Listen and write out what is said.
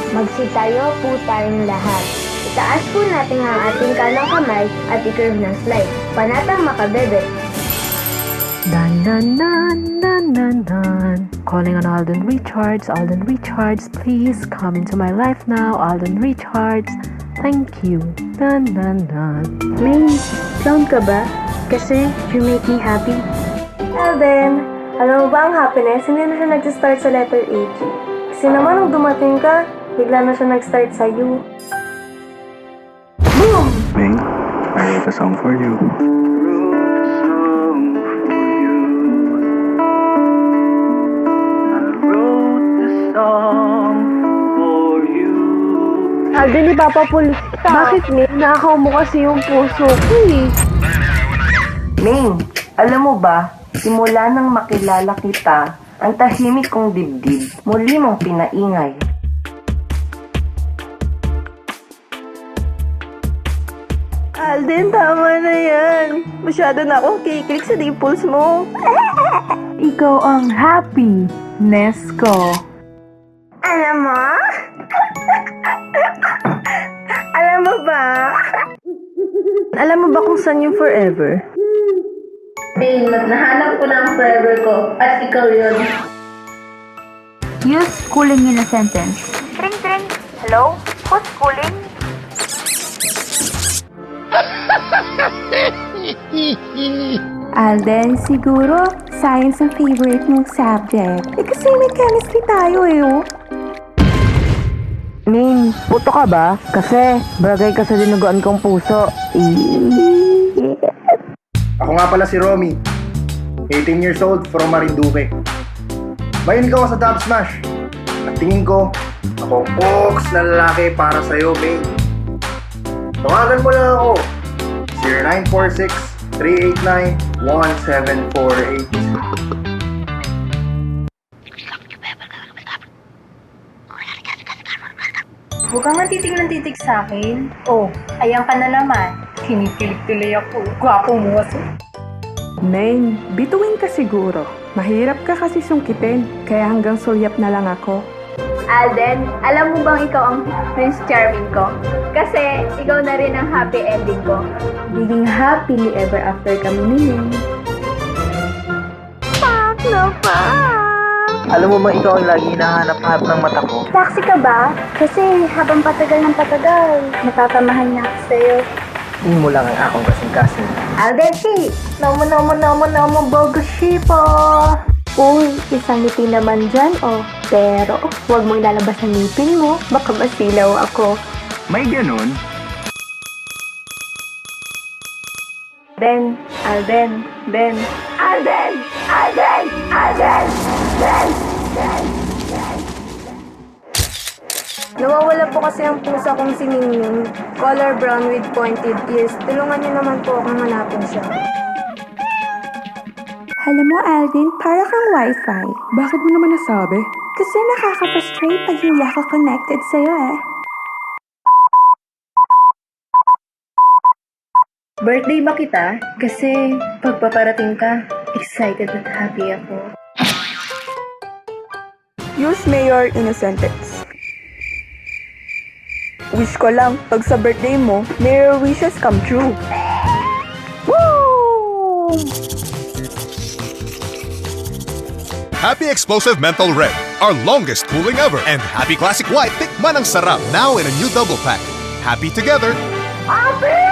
Magsitayo po tayong lahat. Itaas po natin ang ating kanang kamay at i-curve ng slide. Panatang makabebe. Dan dan dan dan dan dan. Calling on Alden Richards. Alden Richards, please come into my life now. Alden Richards, thank you. Dan dan dan. May sound ka ba? Kasi you make me happy. Alden, alam mo ba ang happiness, hindi na siya nag-start sa letter H. Kasi naman nung dumating ka, bigla na siya nag-start sa U. Boom! Ming, I wrote a song for you. Alden, ipapapulis kita. Bakit, Ming? Nakakaw mo kasi yung puso ko eh. Ming, alam mo ba, simula nang makilala kita, ang tahimik kong dibdib, muli mong pinaingay. Alden, tama na yan. Masyado na akong kiklik sa dimples mo. Ikaw ang happiness ko. Alam mo? Alam mo ba? Alam mo ba kung saan yung forever? Nahanap ko na ang forever ko at ikaw yun. Use schooling in a sentence. Tring, tring. Hello? Who's calling? Alden, siguro science ang favorite mong subject. Eh kasi may chemistry tayo eh, oh. Ming, puto ka ba? Kasi bagay ka sa dinuguan kong puso. Ako nga pala si Romy, 18 years old from Marinduque. Mahilig ako sa Dub Smash. At tingin ko, ako ang box na lalaki para sa'yo, May. Tawagan mo lang ako. 0946-389-1748. Huwag kang titig sa akin. Oh, ayan ka na naman. Kinikilig tuloy ako. Gwapo mo kasi. Neng, bituin ka siguro. Mahirap ka kasi sungkitin, kaya hanggang sulyap na lang ako. Alden, alam mo bang ikaw ang Prince Charming ko? Kasi ikaw na rin ang happy ending ko. Living happily ever after kami ni Ming. Alam mo ba ikaw ang lagi hinahanap-hanap ng mata ko? Taxi ka ba? Kasi habang patagal ng patagal, natatamahan na ako sa'yo. Hindi mo lang ang akong kasing-kasing. Alden, si! Naman, bogo shipo. Uy, isang ngiti naman dyan, oh. Pero, huwag mong lalabas ang ngipin mo. Baka masilaw ako. May ganun? Alden. Nawawala po kasi ang pusa kong si Ningning. Color brown with pointed ears. Tulungan niyo naman po akong hanapin siya. Alam mo, Alden, para kang wifi. Bakit mo naman nasabi? Kasi nakaka-frustrate pag hindi ako connected sa'yo eh. Birthday ba kita? Kasi pagpaparating ka, excited at happy ako. Use mayor in a sentence. Wish ko lang, pag sa birthday mo, may your wishes come true. Woo! Happy Explosive Menthol Red, our longest cooling ever. And Happy Classic White, tikman ang sarap. Now in a new double pack. Happy together. Happy!